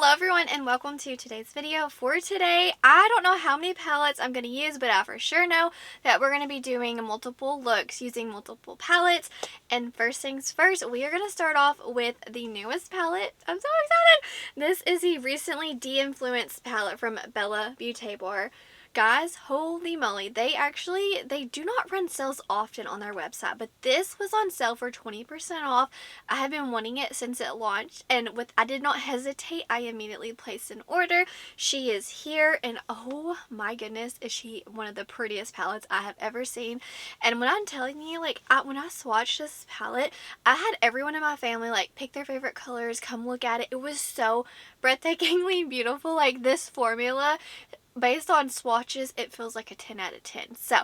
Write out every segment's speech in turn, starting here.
Hello everyone and welcome to today's video. For today, I don't know how many palettes I'm going to use, but I for sure know that we're going to be doing multiple looks using multiple palettes. And first things first, we are going to start off with the newest palette. I'm so excited! This is the recently Deinfluenced palette from Bella Beaute Bar. Guys, holy moly, they do not run sales often on their website, but this was on sale for 20% off. I have been wanting it since it launched, and I did not hesitate. I immediately placed an order. She is here, and oh my goodness, is she one of the prettiest palettes I have ever seen. And when I'm telling you, like, when I swatched this palette, I had everyone in my family, like, pick their favorite colors, come look at it. It was so breathtakingly beautiful. Like, this formula, based on swatches, it feels like a 10 out of 10. So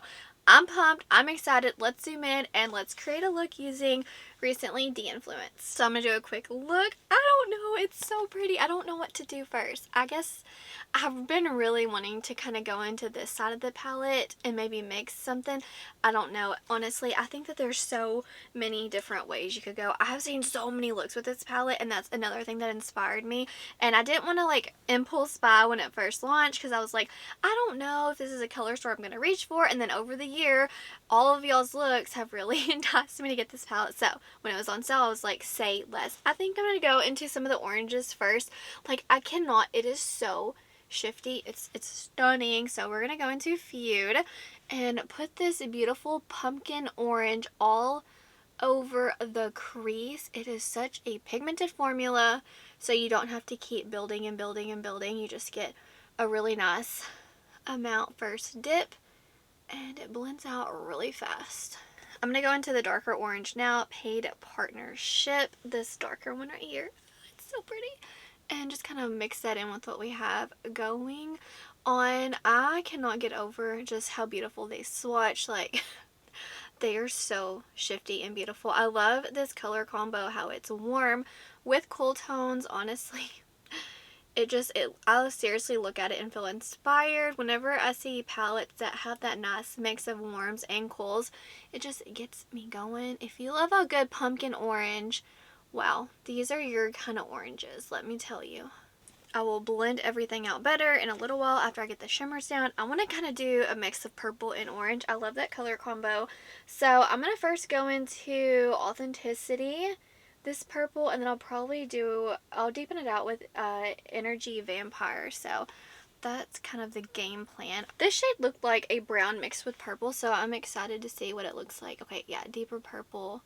I'm pumped, I'm excited. Let's zoom in and let's create a look using recently Deinfluenced. So I'm gonna do a quick look. I don't know, it's so pretty. I don't know what to do first. I guess I've been really wanting to kind of go into this side of the palette and maybe mix something. I don't know. Honestly, I think that there's so many different ways you could go. I have seen so many looks with this palette, and that's another thing that inspired me. And I didn't want to like impulse buy when it first launched because I was like, I don't know if this is a color store I'm going to reach for. And then over the year, all of y'all's looks have really enticed me to get this palette. So when it was on sale, I was like, say less. I think I'm going to go into some of the oranges first. Like, I cannot, it is so shifty, it's stunning. So we're gonna go into Feud and put this beautiful pumpkin orange all over the crease. It is such a pigmented formula, so you don't have to keep building and building and building. You just get a really nice amount first dip, and it blends out really fast. I'm gonna go into the darker orange now. Paid Partnership, this darker one right here. It's so pretty. And just kind of mix that in with what we have going on. I cannot get over just how beautiful they swatch. Like, they are so shifty and beautiful. I love this color combo, how it's warm with cool tones. Honestly, I'll seriously look at it and feel inspired. Whenever I see palettes that have that nice mix of warms and cools, it just gets me going. If you love a good pumpkin orange, wow, these are your kind of oranges, let me tell you. I will blend everything out better in a little while after I get the shimmers down. I want to kind of do a mix of purple and orange. I love that color combo. So I'm going to first go into Authenticity, this purple, and then I'll deepen it out with Energy Vampire. So that's kind of the game plan. This shade looked like a brown mixed with purple, so I'm excited to see what it looks like. Okay, yeah, deeper purple.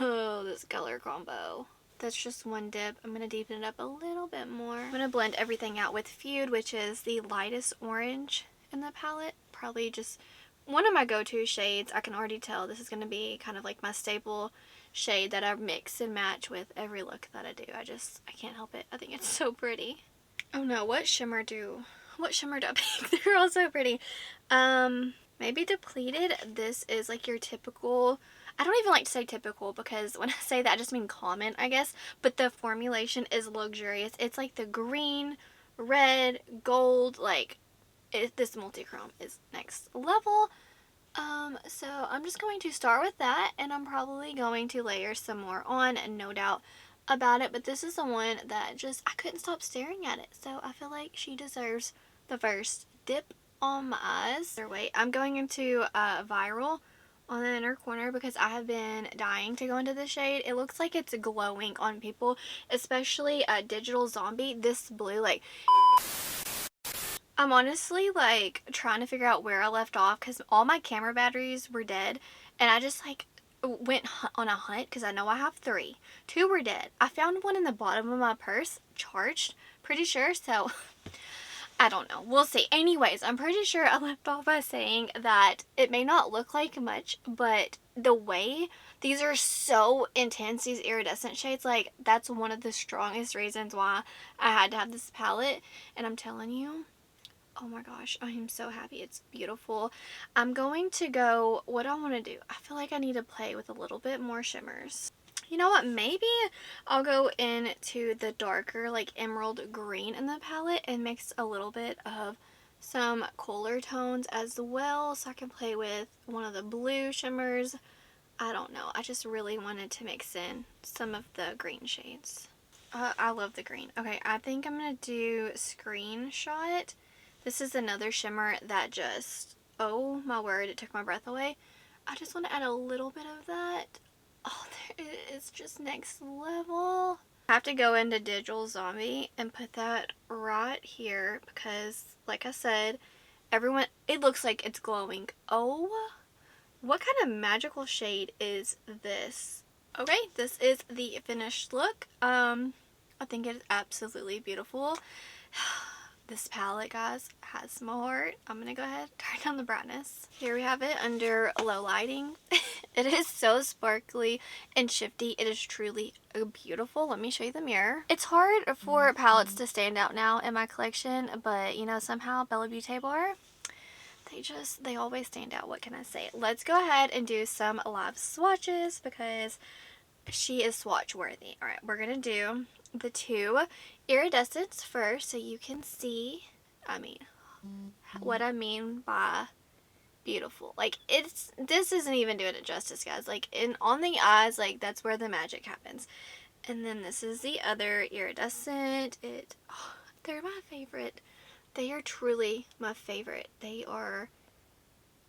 Oh, this color combo. That's just one dip. I'm going to deepen it up a little bit more. I'm going to blend everything out with Feud, which is the lightest orange in the palette. Probably just one of my go-to shades. I can already tell this is going to be kind of like my staple shade that I mix and match with every look that I do. I can't help it. I think it's so pretty. Oh no, what shimmer do I pick? They're all so pretty. Maybe Depleted. This is like your typical, I don't even like to say typical because when I say that I just mean common, I guess, but the formulation is luxurious. It's like the green, red, gold, like this multi-chrome is next level. So I'm just going to start with that, and I'm probably going to layer some more on, and no doubt about it, but this is the one that I couldn't stop staring at it, so I feel like she deserves the first dip on my eyes. Wait, I'm going into Viral on the inner corner because I have been dying to go into this shade. It looks like it's glowing on people, especially Digital Zombie. This blue, like, I'm honestly like trying to figure out where I left off because all my camera batteries were dead, and I just like went on a hunt because I know I have 3. 2 were dead. I found one in the bottom of my purse, charged, pretty sure, so I don't know. We'll see. Anyways, I'm pretty sure I left off by saying that it may not look like much, but the way these are so intense, these iridescent shades, like, that's one of the strongest reasons why I had to have this palette, and I'm telling you, oh my gosh, I am so happy. It's beautiful. I'm going to go, what do I want to do? I feel like I need to play with a little bit more shimmers. You know what? Maybe I'll go into the darker, like, emerald green in the palette and mix a little bit of some cooler tones as well, so I can play with one of the blue shimmers. I don't know. I just really wanted to mix in some of the green shades. I love the green. Okay, I think I'm going to do Screenshot. This is another shimmer that just, oh my word, it took my breath away. I just want to add a little bit of that. Oh, it's just next level. I have to go into Digital Zombie and put that right here because, like I said, everyone, it looks like it's glowing. Oh, what kind of magical shade is this? Okay, this is the finished look. I think it is absolutely beautiful. This palette, guys, has my heart. I'm gonna go ahead and turn down the brightness. Here we have it under low lighting. It is so sparkly and shifty. It is truly beautiful. Let me show you the mirror. It's hard for palettes to stand out now in my collection, but you know, somehow Bella Beaute bar, they always stand out. What can I say? Let's go ahead and do some live swatches because she is swatch worthy. Alright, we're gonna do the two iridescents first so you can see, what I mean by beautiful. Like, this isn't even doing it justice, guys. Like, on the eyes, like, that's where the magic happens. And then this is the other iridescent. They're my favorite. They are truly my favorite. They are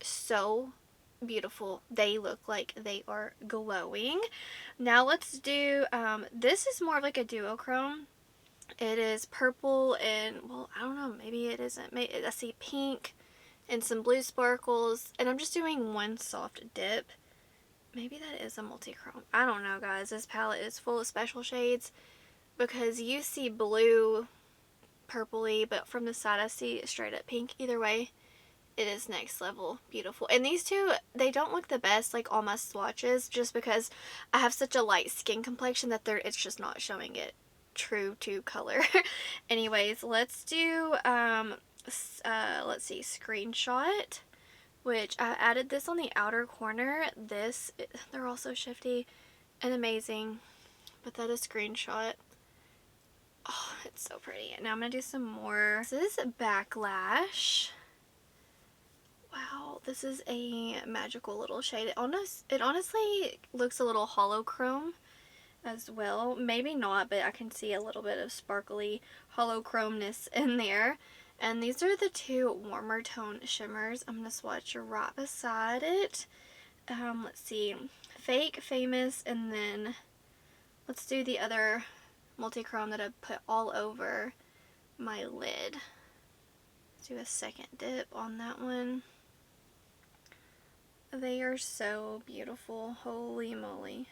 so beautiful. They look like they are glowing. Now let's do, this is more of like a duochrome. It is purple and, well, I don't know, maybe it isn't. I see pink and some blue sparkles, and I'm just doing one soft dip. Maybe that is a multi-chrome. I don't know, guys. This palette is full of special shades because you see blue, purpley, but from the side I see straight up pink. Either way, it is next level beautiful. And these two, they don't look the best like all my swatches just because I have such a light skin complexion that it's just not showing it true to color. Anyways, let's do let's see, Screenshot, which I added this on the outer corner. They're also shifty and amazing, but that is Screenshot. Oh, it's so pretty. Now I'm gonna do some more. This is Backlash. Wow, this is a magical little shade. It honestly looks a little holochrome as well. Maybe not, but I can see a little bit of sparkly holochromeness in there. And these are the two warmer tone shimmers. I'm going to swatch right beside it. Let's see. Fake, Famous, and then let's do the other multi-chrome that I put all over my lid. Let's do a second dip on that one. They are so beautiful. Holy moly.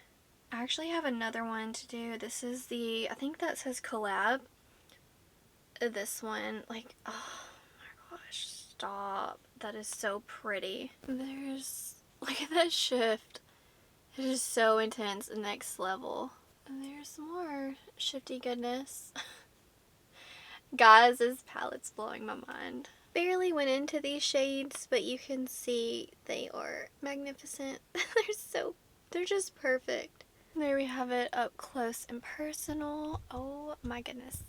I actually have another one to do. This is I think that says Collab. This one, like, oh my gosh, stop. That is so pretty. Look at that shift. It is so intense, next level. And there's more shifty goodness. Guys, this palette's blowing my mind. Barely went into these shades, but you can see they are magnificent. They're just perfect. There we have it up close and personal. Oh my goodness.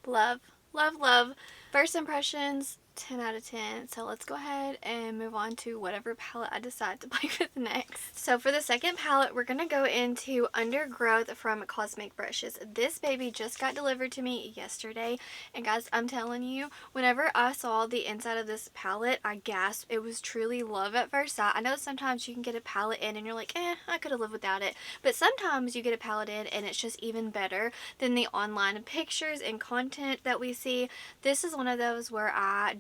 Love, love, love. First impressions, 10 out of 10. So let's go ahead and move on to whatever palette I decide to play with next. So for the second palette, we're going to go into Undergrowth from Cosmic Brushes. This baby just got delivered to me yesterday. And guys, I'm telling you, whenever I saw the inside of this palette, I gasped. It was truly love at first sight. I know sometimes you can get a palette in and you're like, I could have lived without it. But sometimes you get a palette in and it's just even better than the online pictures and content that we see. This is one of those where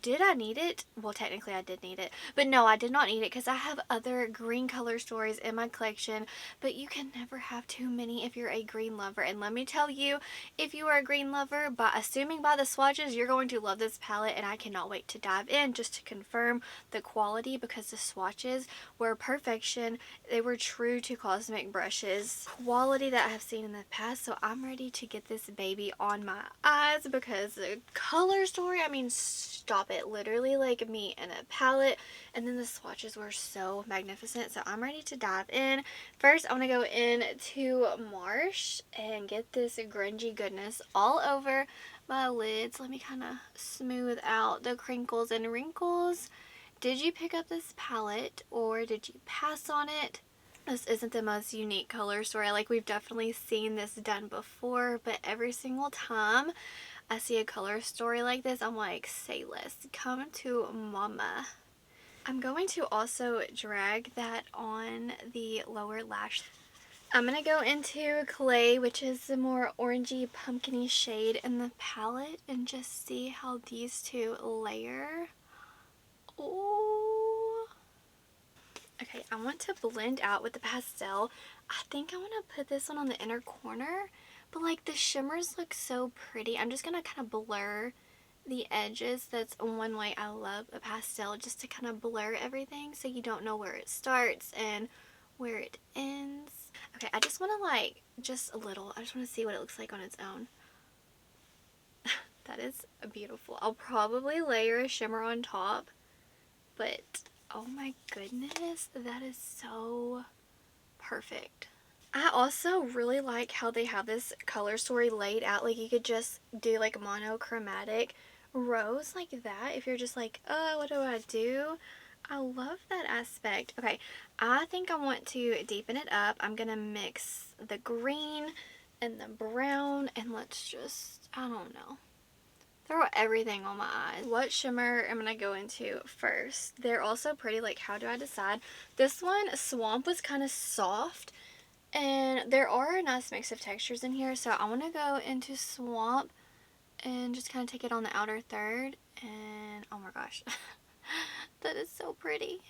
did I need it? Well, technically I did need it, but no, I did not need it because I have other green color stories in my collection, but you can never have too many if you're a green lover. And let me tell you, if you are a green lover, assuming by the swatches, you're going to love this palette, and I cannot wait to dive in just to confirm the quality because the swatches were perfection. They were true to Cosmic Brushes quality that I have seen in the past, so I'm ready to get this baby on my eyes because the color story, I mean, stop it. Literally like me and a palette, and then the swatches were so magnificent, so I'm ready to dive in. First, I want to go into Marsh and get this grungy goodness all over my lids. Let me kind of smooth out the crinkles and wrinkles. Did you pick up this palette or did you pass on it? This isn't the most unique color story. Like, we've definitely seen this done before, but every single time I see a color story like this, I'm like, say less. Come to mama. I'm going to also drag that on the lower lash. I'm going to go into Clay, which is the more orangey, pumpkin-y shade in the palette, and just see how these two layer. Oh. Okay, I want to blend out with the pastel. I think I want to put this one on the inner corner, but like the shimmers look so pretty. I'm just going to kind of blur the edges. That's one way I love a pastel, just to kind of blur everything so you don't know where it starts and where it ends. Okay, I just want to like, just a little, I just want to see what it looks like on its own. That is beautiful. I'll probably layer a shimmer on top, but oh my goodness, that is so perfect. I also really like how they have this color story laid out. Like, you could just do like monochromatic rows like that if you're just like, oh, what do I do? I love that aspect. Okay, I think I want to deepen it up. I'm gonna mix the green and the brown, and let's just, I don't know, throw everything on my eyes. What shimmer am I going to go into first? They're also pretty. Like, how do I decide? This one, Swamp, was kind of soft, and there are a nice mix of textures in here, so I want to go into Swamp and just kind of take it on the outer third. And oh my gosh, that is so pretty.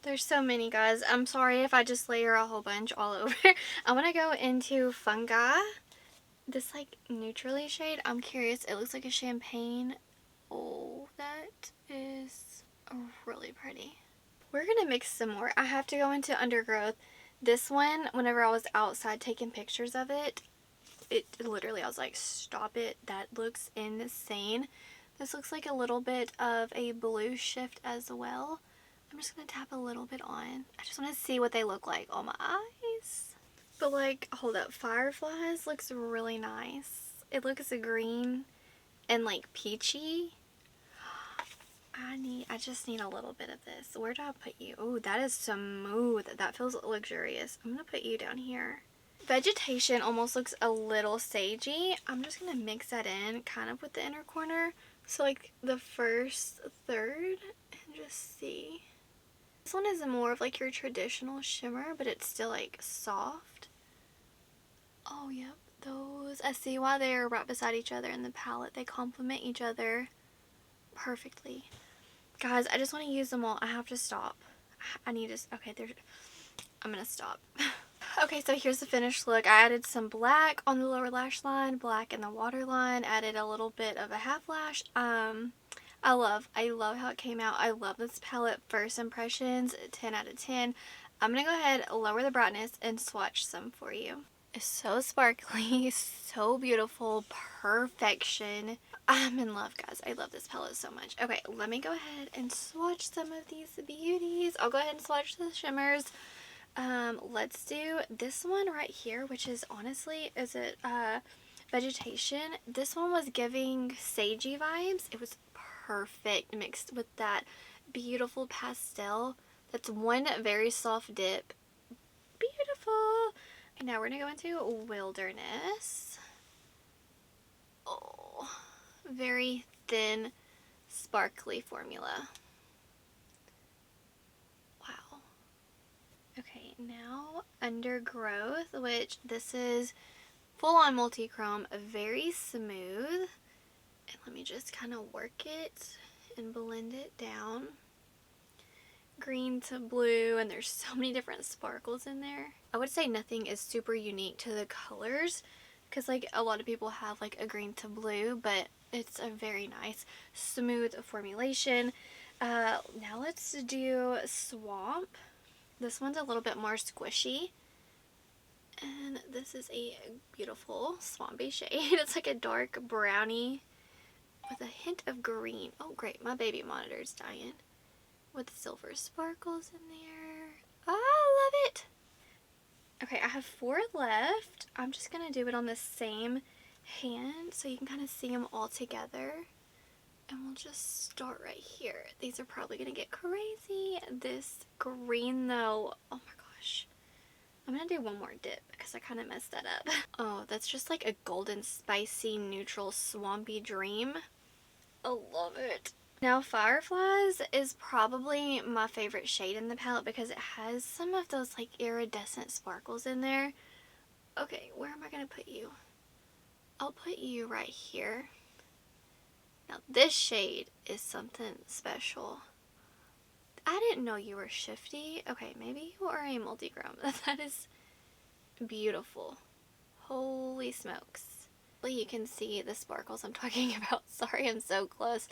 There's so many, guys. I'm sorry if I just layer a whole bunch all over. I want to go into Fungi. This like neutrally shade, I'm curious, it looks like a champagne. Oh, that is really pretty. We're gonna mix some more. I have to go into Undergrowth. This one, whenever I was outside taking pictures of it, literally, I was like, stop it, that looks insane. This looks like a little bit of a blue shift as well. I'm just gonna tap a little bit on. I just want to see what they look like on my eyes. But like, hold up, Fireflies looks really nice. It looks green and like peachy. I just need a little bit of this. Where do I put you? Oh, that is smooth. That feels luxurious. I'm gonna put you down here. Vegetation almost looks a little sagey. I'm just gonna mix that in kind of with the inner corner. So like the first third, and just see. This one is more of like your traditional shimmer, but it's still like soft. Oh, yep, those. I see why they're right beside each other in the palette. They complement each other perfectly. Guys, I just want to use them all. I have to stop. I need to, okay, I'm gonna stop. Okay, so here's the finished look. I added some black on the lower lash line, black in the waterline, added a little bit of a half lash. I love how it came out. I love this palette. First impressions, 10 out of 10. I'm gonna go ahead, lower the brightness, and swatch some for you. It's so sparkly, so beautiful, perfection. I'm in love, guys. I love this palette so much. Okay, let me go ahead and swatch some of these beauties. I'll go ahead and swatch the shimmers. Let's do this one right here, which is honestly, is it Vegetation? This one was giving sagey vibes. It was perfect mixed with that beautiful pastel. That's one very soft dip. Beautiful. Now we're gonna go into Wilderness. Oh, very thin, sparkly formula. Wow. Okay, now Undergrowth, which this is full on multi-chrome, very smooth. And let me just kind of work it and blend it down. Green to blue, and there's so many different sparkles in there. I would say nothing is super unique to the colors, because like a lot of people have like a green to blue, but it's a very nice smooth formulation. Now let's do Swamp. This one's a little bit more squishy, and this is a beautiful swampy shade. It's like a dark brownie with a hint of green. Oh great, my baby monitor's dying. With silver sparkles in there. Oh, I love it. Okay, I have 4 left. I'm just going to do it on the same hand so you can kind of see them all together. And we'll just start right here. These are probably going to get crazy. This green though, oh my gosh. I'm gonna do one more dip because I kind of messed that up. Oh, that's just like a golden spicy neutral swampy dream. I love it. Now Fireflies is probably my favorite shade in the palette because it has some of those like iridescent sparkles in there. Okay, where am I gonna put you? I'll put you right here. Now this shade is something special. I didn't know you were shifty. Okay, maybe you are a multi-chrome. That is beautiful. Holy smokes. You can see the sparkles I'm talking about. Sorry, I'm so close.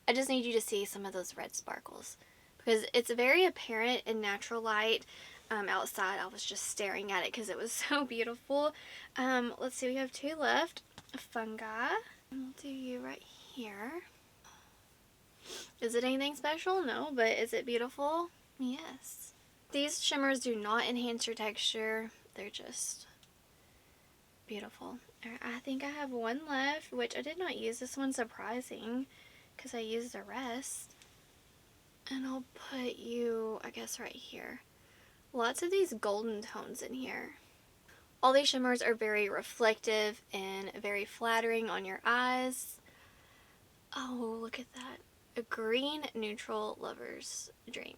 I just need you to see some of those red sparkles because it's very apparent in natural light. Outside, I was just staring at it because it was so beautiful. Let's see, we have 2 left. Fungi. We'll do you right here. Is it anything special? No, but is it beautiful? Yes. These shimmers do not enhance your texture. They're just beautiful. I think I have 1 left, which I did not use this one, surprising, because I used the rest. And I'll put you, I guess, right here. Lots of these golden tones in here. All these shimmers are very reflective and very flattering on your eyes. Oh, look at that. A green neutral lover's dream.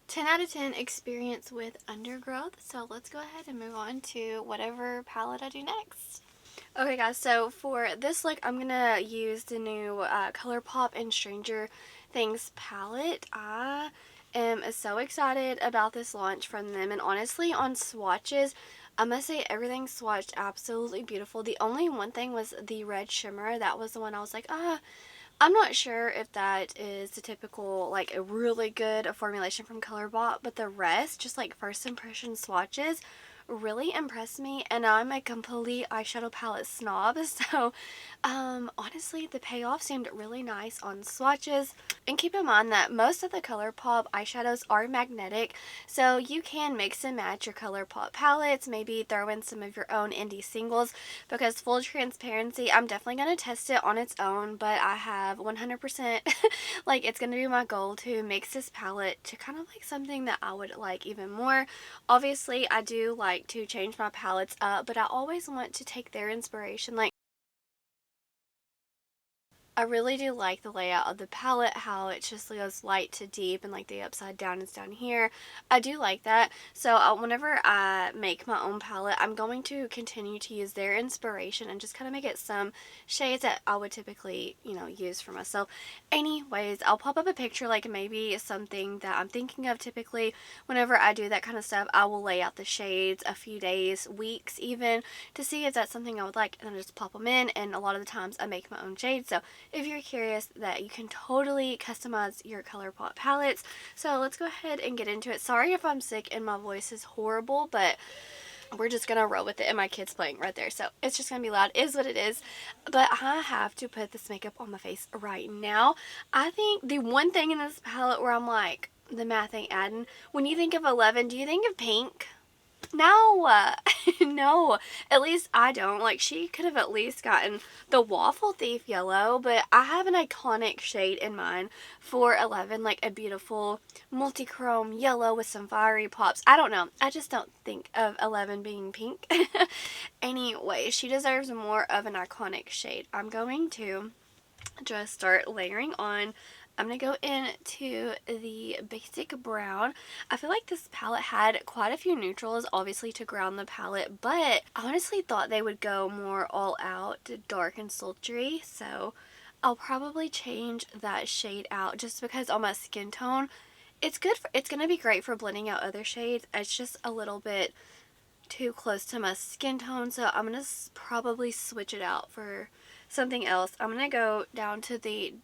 10 out of 10 experience with Undergrowth. So let's go ahead and move on to whatever palette I do next. Okay guys, so for this look, I'm going to use the new Colourpop and Stranger Things palette. I am so excited about this launch from them, and honestly on swatches, I must say everything swatched absolutely beautiful. The only one thing was the red shimmer. That was the one I was like, I'm not sure if that is the typical, like, a really good formulation from Colourpop, but the rest, just like first impression swatches, really impressed me, and I'm a complete eyeshadow palette snob, so honestly the payoff seemed really nice on swatches. And keep in mind that most of the Colourpop eyeshadows are magnetic, so you can mix and match your Colourpop palettes, maybe throw in some of your own indie singles, because full transparency, I'm definitely going to test it on its own, but I have 100% like, it's going to be my goal to mix this palette to kind of like something that I would like even more. Obviously I do like to change my palettes up, but I always want to take their inspiration. Like, I really do like the layout of the palette, how it just goes light to deep and like the upside down is down here. I do like that. So whenever I make my own palette, I'm going to continue to use their inspiration and just kind of make it some shades that I would typically, you know, use for myself. Anyways, I'll pop up a picture, like maybe something that I'm thinking of. Typically, whenever I do that kind of stuff, I will lay out the shades a few days, weeks even, to see if that's something I would like, and then I just pop them in, and a lot of the times I make my own shades. So if you're curious, that you can totally customize your Colourpop palettes. So let's go ahead and get into it. Sorry if I'm sick and my voice is horrible, but we're just gonna roll with it, and my kid's playing right there, so it's just gonna be loud. It is what it is. But I have to put this makeup on my face right now. I think the one thing in this palette where I'm like, the math ain't adding, when you think of 11, do you think of pink? No, no, at least I don't. Like, she could have at least gotten the Waffle Thief yellow, but I have an iconic shade in mind for 11, like a beautiful multi-chrome yellow with some fiery pops. I don't know, I just don't think of 11 being pink. Anyway, she deserves more of an iconic shade. I'm going to just start layering on. I'm going to go into the basic brown. I feel like this palette had quite a few neutrals, obviously, to ground the palette, but I honestly thought they would go more all out, dark and sultry, so I'll probably change that shade out just because on my skin tone, it's good. It's going to be great for blending out other shades. It's just a little bit too close to my skin tone, so I'm going to probably switch it out for something else. I'm going to go down to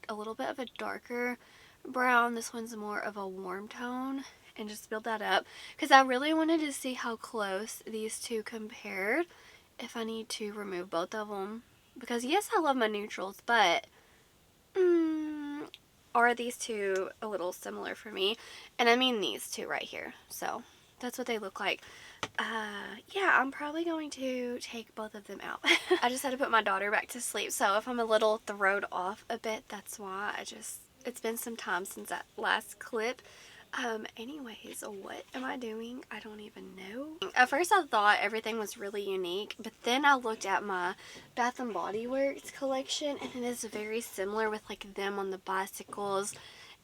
a little bit of a darker brown. This one's more of a warm tone, and just build that up because I really wanted to see how close these two compared, if I need to remove both of them, because yes, I love my neutrals, but are these two a little similar for me? And I mean these two right here. So that's what they look like. Yeah, I'm probably going to take both of them out. I just had to put my daughter back to sleep, so if I'm a little thrown off a bit, that's why. It's been some time since that last clip. Anyways, what am I doing? I don't even know. At first I thought everything was really unique, but then I looked at my Bath and Body Works collection, and it is very similar with like them on the bicycles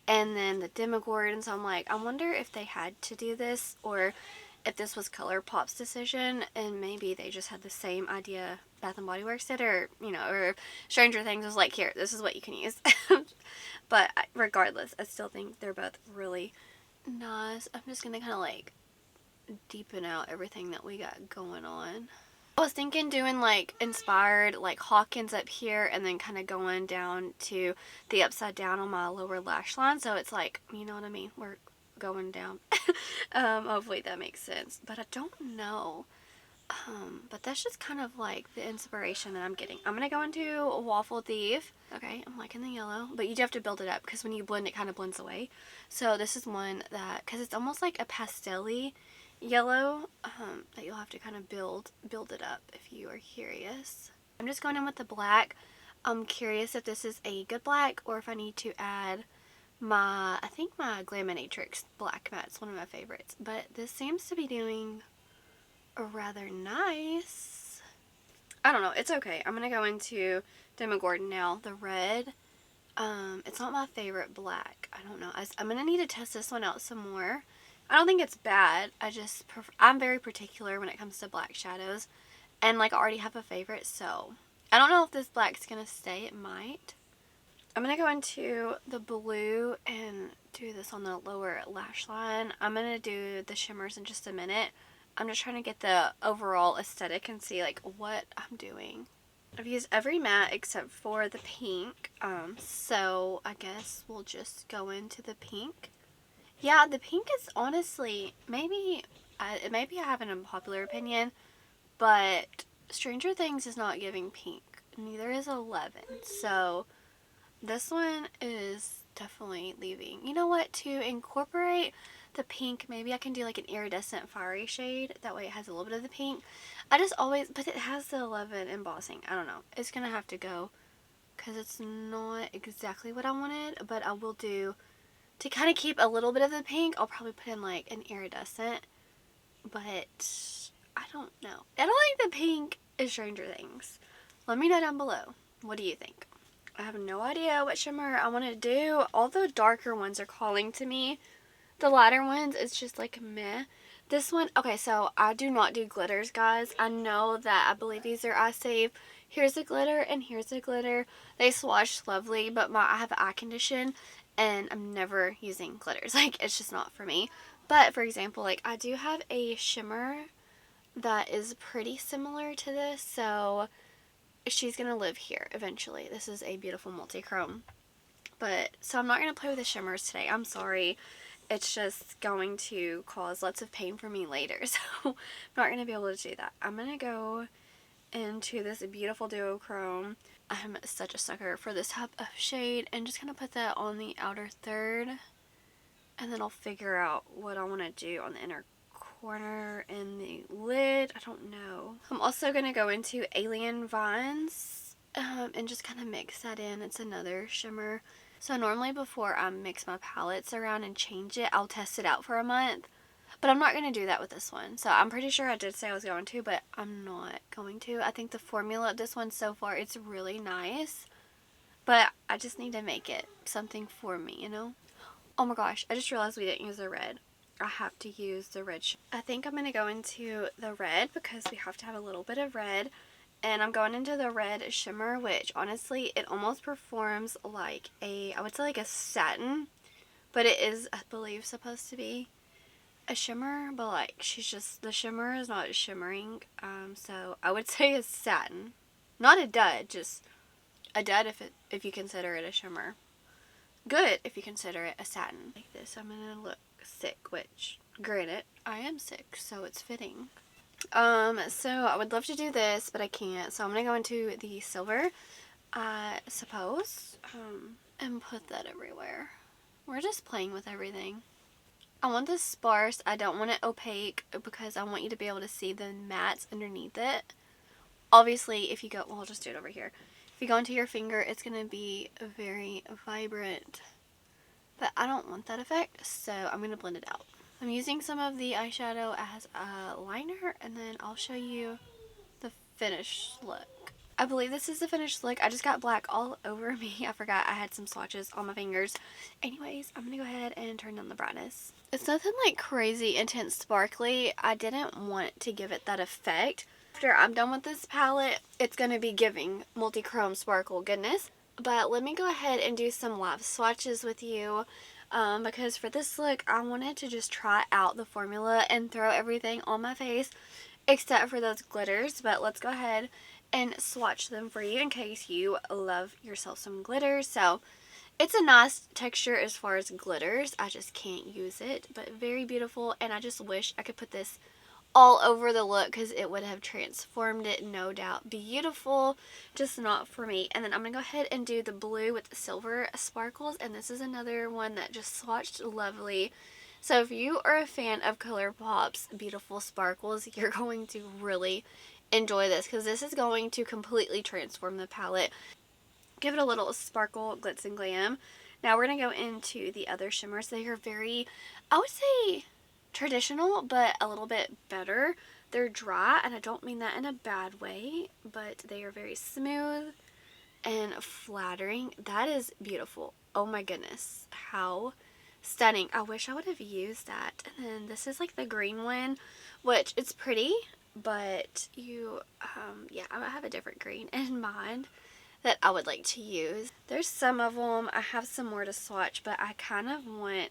and then the Demogorgon. So I'm like, I wonder if they had to do this or if this was Colourpop's decision and maybe they just had the same idea Bath and Body Works did, or, you know, or Stranger Things was like, here, this is what you can use. But regardless, I still think they're both really nice. I'm just gonna kind of like deepen out everything that we got going on. I was thinking doing like inspired like Hawkins up here and then kind of going down to the upside down on my lower lash line, so it's like, you know what I mean, we're going down. Hopefully that makes sense, but I don't know. But that's just kind of like the inspiration that I'm getting. I'm gonna go into Waffle Thief. Okay, I'm liking the yellow, but you do have to build it up because when you blend it kind of blends away. So this is one that, because it's almost like a pastel-y yellow, that you'll have to kind of build it up if you are curious. I'm just going in with the black. I'm curious if this is a good black or if I need to add my, I think my Glaminatrix black matte's one of my favorites, but this seems to be doing rather nice. I don't know, it's okay. I'm gonna go into Demogorgon now, the red. It's not my favorite black. I don't know. I'm gonna need to test this one out some more. I don't think it's bad. I'm very particular when it comes to black shadows, and like I already have a favorite, so I don't know if this black's gonna stay. It might. I'm gonna go into the blue and do this on the lower lash line. I'm gonna do the shimmers in just a minute. I'm just trying to get the overall aesthetic and see like what I'm doing. I've used every matte except for the pink, so I guess we'll just go into the pink. Yeah, the pink is honestly, maybe I have an unpopular opinion, but Stranger Things is not giving pink. Neither is 11, so this one is definitely leaving. You know what, to incorporate the pink, maybe I can do like an iridescent fiery shade. That way it has a little bit of the pink. I just always, but it has the 11 embossing. I don't know. It's going to have to go because it's not exactly what I wanted, but I will do, to kind of keep a little bit of the pink, I'll probably put in like an iridescent, but I don't know. I don't like the pink in Stranger Things. Let me know down below. What do you think? I have no idea what shimmer I want to do. All the darker ones are calling to me. The lighter ones, it's just like meh. This one, okay, so I do not do glitters, guys. I know that I believe these are eye safe. Here's a glitter and here's a glitter. They swatch lovely, but I have eye condition and I'm never using glitters. Like, it's just not for me. But for example, like I do have a shimmer that is pretty similar to this, so she's gonna live here eventually. This is a beautiful multi-chrome. But so I'm not gonna play with the shimmers today. I'm sorry. It's just going to cause lots of pain for me later, so I'm not going to be able to do that. I'm going to go into this beautiful duochrome. I'm such a sucker for this type of shade, and just going to put that on the outer third, and then I'll figure out what I want to do on the inner corner and the lid. I don't know. I'm also going to go into Alien Vines and just kind of mix that in. It's another shimmer. So normally before I mix my palettes around and change it, I'll test it out for a month. But I'm not going to do that with this one. So I'm pretty sure I did say I was going to, but I'm not going to. I think the formula of this one so far, it's really nice. But I just need to make it something for me, you know? Oh my gosh, I just realized we didn't use the red. I have to use the red. I think I'm going to go into the red because we have to have a little bit of red. And I'm going into the red shimmer, which honestly, it almost performs like I would say like a satin. But it is, I believe, supposed to be a shimmer. But like, the shimmer is not shimmering. So I would say a satin. Not a dud, just a dud if you consider it a shimmer. Good if you consider it a satin. Like this, I'm going to look sick, which, granted, I am sick, so it's fitting. So I would love to do this, but I can't. So I'm going to go into the silver, I suppose, and put that everywhere. We're just playing with everything. I want this sparse. I don't want it opaque because I want you to be able to see the mattes underneath it. Obviously, if you go, well, I'll just do it over here. If you go into your finger, it's going to be very vibrant. but I don't want that effect, so I'm going to blend it out. I'm using some of the eyeshadow as a liner, and then I'll show you the finished look. I believe this is the finished look. I just got black all over me. I forgot I had some swatches on my fingers. Anyways, I'm going to go ahead and turn down the brightness. It's nothing like crazy intense sparkly. I didn't want to give it that effect. After I'm done with this palette, it's going to be giving multi-chrome sparkle goodness. But let me go ahead and do some live swatches with you. Because for this look, I wanted to just try out the formula and throw everything on my face except for those glitters. But let's go ahead and swatch them for you in case you love yourself some glitters. So it's a nice texture as far as glitters. I just can't use it, but very beautiful. And I just wish I could put this all over the look because it would have transformed it, no doubt. Beautiful, just not for me. And then I'm gonna go ahead and do the blue with the silver sparkles, and this is another one that just swatched lovely. So if you are a fan of Colourpop's beautiful sparkles, you're going to really enjoy this because this is going to completely transform the palette. Give it a little sparkle, glitz and glam. Now we're gonna go into the other shimmers. They are very, I would say, traditional, but a little bit better. They're dry, and I don't mean that in a bad way, but they are very smooth and flattering. That is beautiful. Oh my goodness, how stunning. I wish I would have used that. And then this is like the green one, which it's pretty, but you yeah, I have a different green in mind that I would like to use. There's some of them. I have some more to swatch, but I kind of want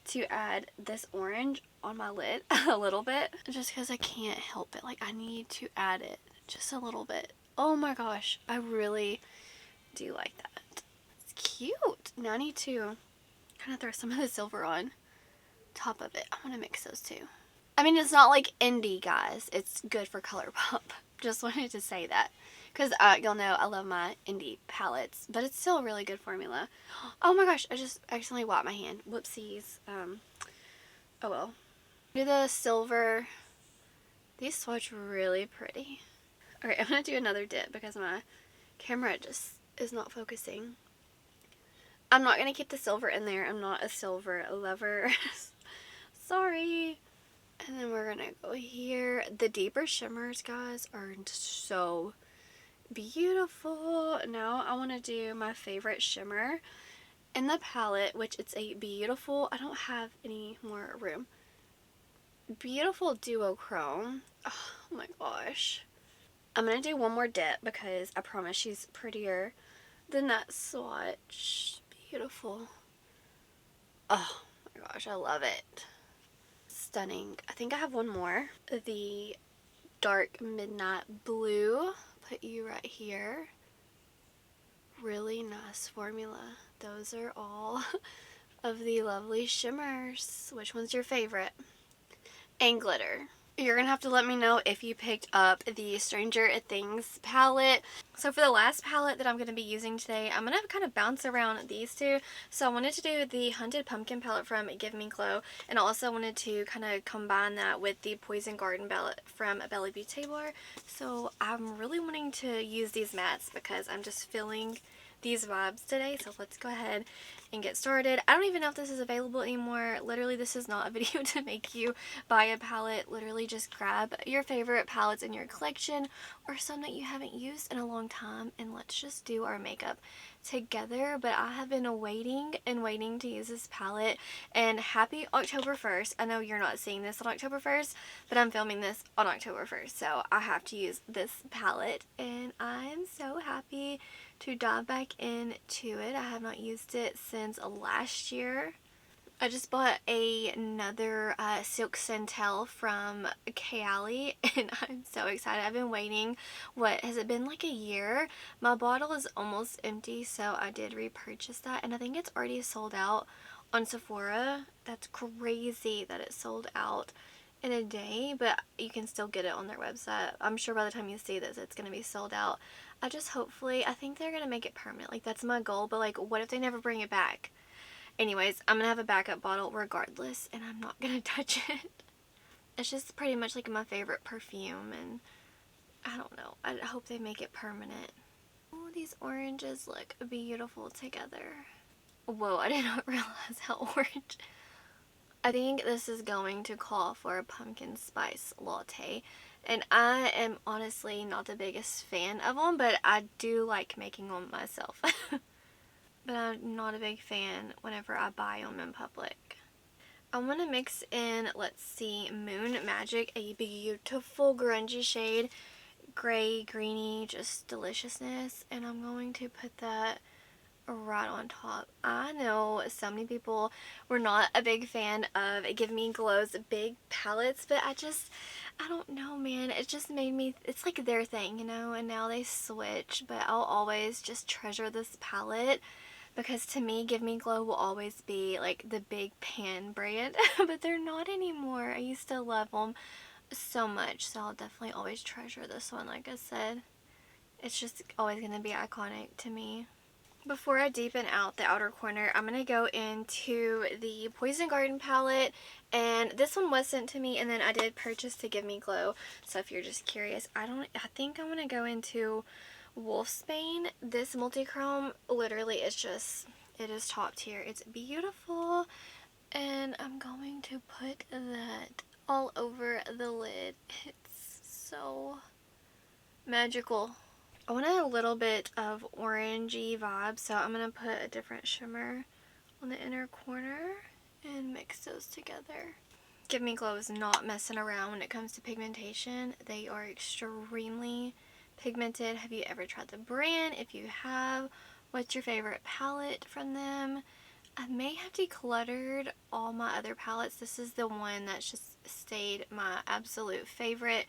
to add this orange on my lid a little bit just because I can't help it. Like, I need to add it just a little bit. Oh my gosh, I really do like that. It's cute. Now I need to kind of throw some of the silver on top of it. I want to mix those two. I mean, it's not like indie, guys. It's good for Colourpop. Just wanted to say that. Because you'll know I love my indie palettes. But it's still a really good formula. Oh my gosh, I just accidentally wiped my hand. Whoopsies. Oh well. Do the silver. These swatch really pretty. Alright, I'm going to do another dip because my camera just is not focusing. I'm not going to keep the silver in there. I'm not a silver lover. Sorry. And then we're going to go here. The deeper shimmers, guys, are so beautiful. Now I want to do my favorite shimmer in the palette, which it's a beautiful, I don't have any more room, beautiful duochrome. Oh my gosh. I'm going to do one more dip because I promise she's prettier than that swatch. Beautiful. Oh my gosh, I love it. Stunning. I think I have one more. The dark midnight blue. Put you right here. Really nice formula. Those are all of the lovely shimmers. Which one's your favorite? And glitter. You're gonna have to let me know if you picked up the Stranger Things palette. So for the last palette that I'm going to be using today, I'm going to kind of bounce around these two. So I wanted to do the Hunted Pumpkin palette from Give Me Glow, and I also wanted to kind of combine that with the Poison Garden palette from Beaute. So I'm really wanting to use these mattes because I'm just feeling these vibes today. So let's go ahead and get started. I don't even know if this is available anymore. Literally, this is not a video to make you buy a palette. Literally, just grab your favorite palettes in your collection or some that you haven't used in a long time, and let's just do our makeup together. But I have been waiting and waiting to use this palette, and happy October 1st. I know you're not seeing this on October 1st, but I'm filming this on October 1st, so I have to use this palette, and I'm so happy to dive back into it. I have not used it since last year. I just bought another Silk Santel from Kayali, and I'm so excited. I've been waiting, what, has it been like a year? My bottle is almost empty, so I did repurchase that, and I think it's already sold out on Sephora. That's crazy that it sold out in a day, but you can still get it on their website. I'm sure by the time you see this, it's going to be sold out. I think they're going to make it permanent. Like, that's my goal, but like, what if they never bring it back? Anyways, I'm going to have a backup bottle regardless, and I'm not going to touch it. It's just pretty much like my favorite perfume, and I don't know. I hope they make it permanent. Oh, these oranges look beautiful together. Whoa, I did not realize how orange. I think this is going to call for a pumpkin spice latte. And I am honestly not the biggest fan of them, but I do like making them myself. But I'm not a big fan whenever I buy them in public. I'm going to mix in, let's see, Moon Magic, a beautiful grungy shade. Gray, greeny, just deliciousness. And I'm going to put that right on top. I know so many people were not a big fan of Give Me Glow's big palettes, but I don't know, man. It just made me, it's like their thing, you know, and now they switch, but I'll always just treasure this palette because to me, Give Me Glow will always be like the big pan brand, but they're not anymore. I used to love them so much, so I'll definitely always treasure this one. Like I said, it's just always going to be iconic to me. Before I deepen out the outer corner, I'm going to go into the Poison Garden palette, and this one was sent to me, and then I did purchase to Give Me Glow, so if you're just curious, I think I'm going to go into Wolfsbane. This multi-chrome literally is just, it is top tier. It's beautiful, and I'm going to put that all over the lid. It's so magical. I want a little bit of orangey vibe, so I'm going to put a different shimmer on the inner corner and mix those together. Give Me Glow is not messing around when it comes to pigmentation. They are extremely pigmented. Have you ever tried the brand? If you have, what's your favorite palette from them? I may have decluttered all my other palettes. This is the one that's just stayed my absolute favorite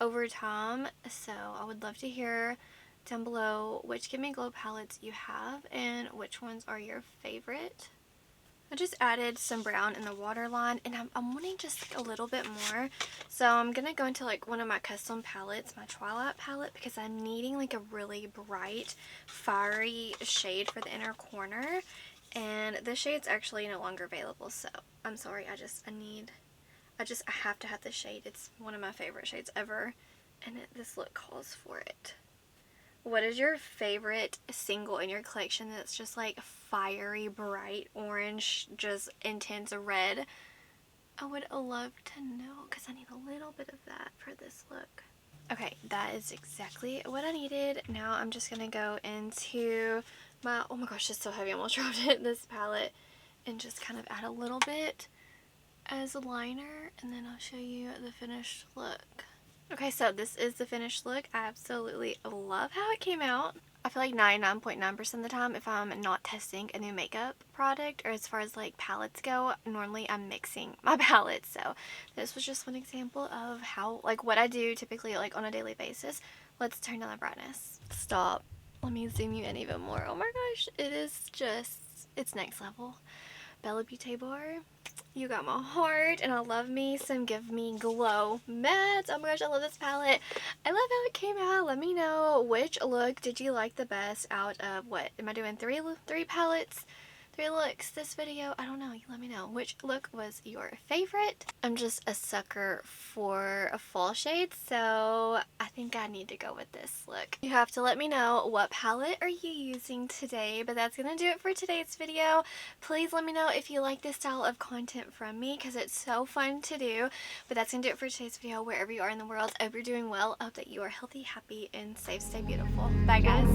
over time, so I would love to hear down below which Give Me Glow palettes you have and which ones are your favorite. I just added some brown in the waterline, and I'm wanting just like a little bit more, so I'm gonna go into like one of my custom palettes, my Twilight palette, because I'm needing like a really bright fiery shade for the inner corner, and this shade's actually no longer available, so I'm sorry. I have to have this shade. It's one of my favorite shades ever, and this look calls for it. What is your favorite single in your collection that's just like fiery, bright orange, just intense red? I would love to know because I need a little bit of that for this look. Okay, that is exactly what I needed. Now I'm just going to go into my, oh my gosh, it's so heavy, I almost dropped it, this palette, and just kind of add a little bit as a liner, and then I'll show you the finished look. Okay, so this is the finished look. I absolutely love how it came out. I feel like 99.9% of the time, if I'm not testing a new makeup product, or as far as like palettes go, normally I'm mixing my palettes. So this was just one example of how, like, what I do typically like on a daily basis. Let's turn down the brightness. Stop. Let me zoom you in even more. Oh my gosh, it is just, it's next level. Bella Beaute bar. You got my heart, and I love me some Give Me Glow mattes. Oh my gosh, I love this palette. I love how it came out. Let me know which look did you like the best out of, what am I doing, three palettes, 3 looks this video? I don't know. You let me know which look was your favorite. I'm just a sucker for a fall shade, so I think I need to go with this look. You have to let me know what palette are you using today, but that's gonna do it for today's video. Please let me know if you like this style of content from me because it's so fun to do. But that's gonna do it for today's video. Wherever you are in the world, I hope you're doing well. I hope that you are healthy, happy, and safe. Stay beautiful. Bye, guys.